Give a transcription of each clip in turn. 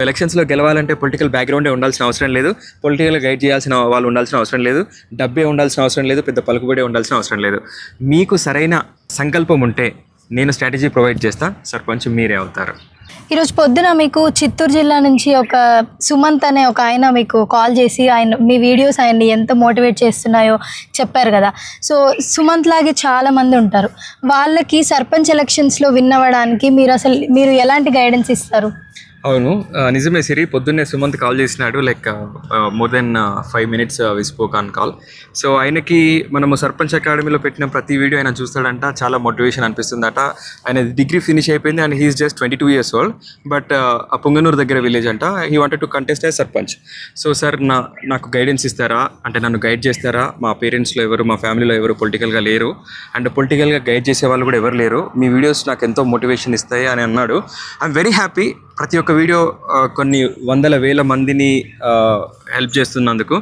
ఎలక్షన్స్లో గెలవాలంటే పొలిటికల్ బ్యాక్గ్రౌండే ఉండాల్సిన అవసరం లేదు, పొలిటికల్ గైడ్ చేయాల్సిన వాళ్ళు ఉండాల్సిన అవసరం లేదు, డబ్బే ఉండాల్సిన అవసరం లేదు, పెద్ద పలుకుబడే ఉండాల్సిన అవసరం లేదు. మీకు సరైన సంకల్పం ఉంటే నేను స్ట్రాటజీ ప్రొవైడ్ చేస్తా, సర్పంచ్ మీరే అవుతారు. ఈరోజు పొద్దున మీకు చిత్తూరు జిల్లా నుంచి ఒక సుమంత్ అనే ఒక ఆయన మీకు కాల్ చేసి మీ వీడియోస్ ఆయన్ని ఎంత మోటివేట్ చేస్తున్నాయో చెప్పారు కదా. సో సుమంత్ లాగే చాలామంది ఉంటారు, వాళ్ళకి సర్పంచ్ ఎలక్షన్స్లో విన్ అవ్వడానికి మీరు ఎలాంటి గైడెన్స్ ఇస్తారు? అవును, నిజమే సిరి. పొద్దున్నే సుమంత్ కాల్ చేసినాడు, like more than 5 minutes we spoke on call. So ఆయనకి మనము సర్పంచ్ అకాడమీలో పెట్టిన ప్రతి వీడియో ఆయన చూస్తాడంట, చాలా మోటివేషన్ అనిపిస్తుందట. ఆయన డిగ్రీ ఫినిష్ అయిపోయింది and he is just 22 years old. But ఆ పొంగనూరు దగ్గర విలేజ్ అంట. He wanted to contest as sarpanch. So sir నాకు గైడెన్స్ ఇస్తారా అంటే, నన్ను గైడ్ చేస్తారా? మా పేరెంట్స్లో ఎవరు, మా ఫ్యామిలీలో ఎవరు పొలిటికల్గా లేరు అండ్ పొలిటికల్గా గైడ్ చేసే వాళ్ళు కూడా ఎవరు లేరు, మీ వీడియోస్ నాకు ఎంతో మోటివేషన్ ఇస్తాయి అని అన్నాడు. I'm very happy. ప్రతి ఒక్క వీడియో కొన్ని వందల వేల మందిని హెల్ప్ చేస్తున్నందుకు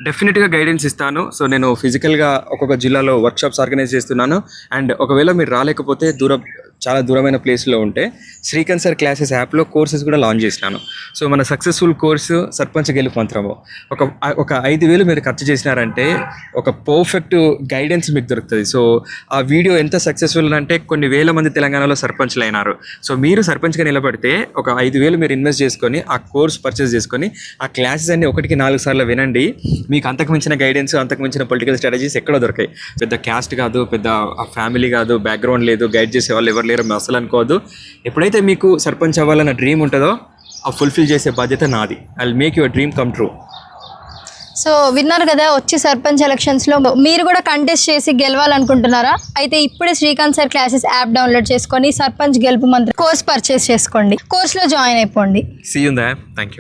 డెఫినెట్గా గైడెన్స్ ఇస్తాను. సో నేను ఫిజికల్గా ఒక్కొక్క జిల్లాలో వర్క్షాప్స్ ఆర్గనైజ్ చేస్తున్నాను. అండ్ ఒకవేళ మీరు రాలేకపోతే చాలా దూరమైన ప్లేస్లో ఉంటే శ్రీకాంత్ సార్ క్లాసెస్ యాప్లో కోర్సెస్ కూడా లాంచ్ చేసినాను. సో మన సక్సెస్ఫుల్ కోర్సు సర్పంచ్ గెలుపు మంత్రము. ఒక 5,000 మీరు ఖర్చు చేసినారంటే ఒక పర్ఫెక్ట్ గైడెన్స్ మీకు దొరుకుతుంది. సో ఆ వీడియో ఎంత సక్సెస్ఫుల్ అంటే కొన్ని వేల మంది తెలంగాణలో సర్పంచ్లు అయినారు. సో మీరు సర్పంచ్గా నిలబడితే ఒక 5,000 మీరు ఇన్వెస్ట్ చేసుకొని ఆ కోర్స్ పర్చేస్ చేసుకొని ఆ క్లాసెస్ అన్ని 1-4 సార్లు వినండి. మీకు అంతకు మించిన గైడెన్స్, అంతకు మించిన పొలిటికల్ స్ట్రాటజీస్ ఎక్కడో దొరకాయి. పెద్ద క్యాస్ట్ కాదు, పెద్ద ఫ్యామిలీ కాదు, బ్యాక్గ్రౌండ్ లేదు, గైడ్ చేసే వాళ్ళు ఎవరు లేరు అసలు అనుకోవద్దు. ఎప్పుడైతే మీకు సర్పంచ్ అవ్వాలన్న డ్రీమ్ ఉంటుందో ఆ ఫుల్ఫిల్ చేసే బాధ్యత నాది. I will make your dream come true. So విన్నారు కదా, వచ్చి సర్పంచ్ ఎలక్షన్స్లో మీరు కూడా కంటెస్ట్ చేసి గెలవాలనుకుంటున్నారా? అయితే ఇప్పుడే Srikanth sir classes app download చేసుకొని సర్పంచ్ గెలుపు మంత్రి కోర్స్ పర్చేస్ చేసుకోండి, కోర్స్లో జాయిన్ అయిపోండి. See you in the app. Thank you.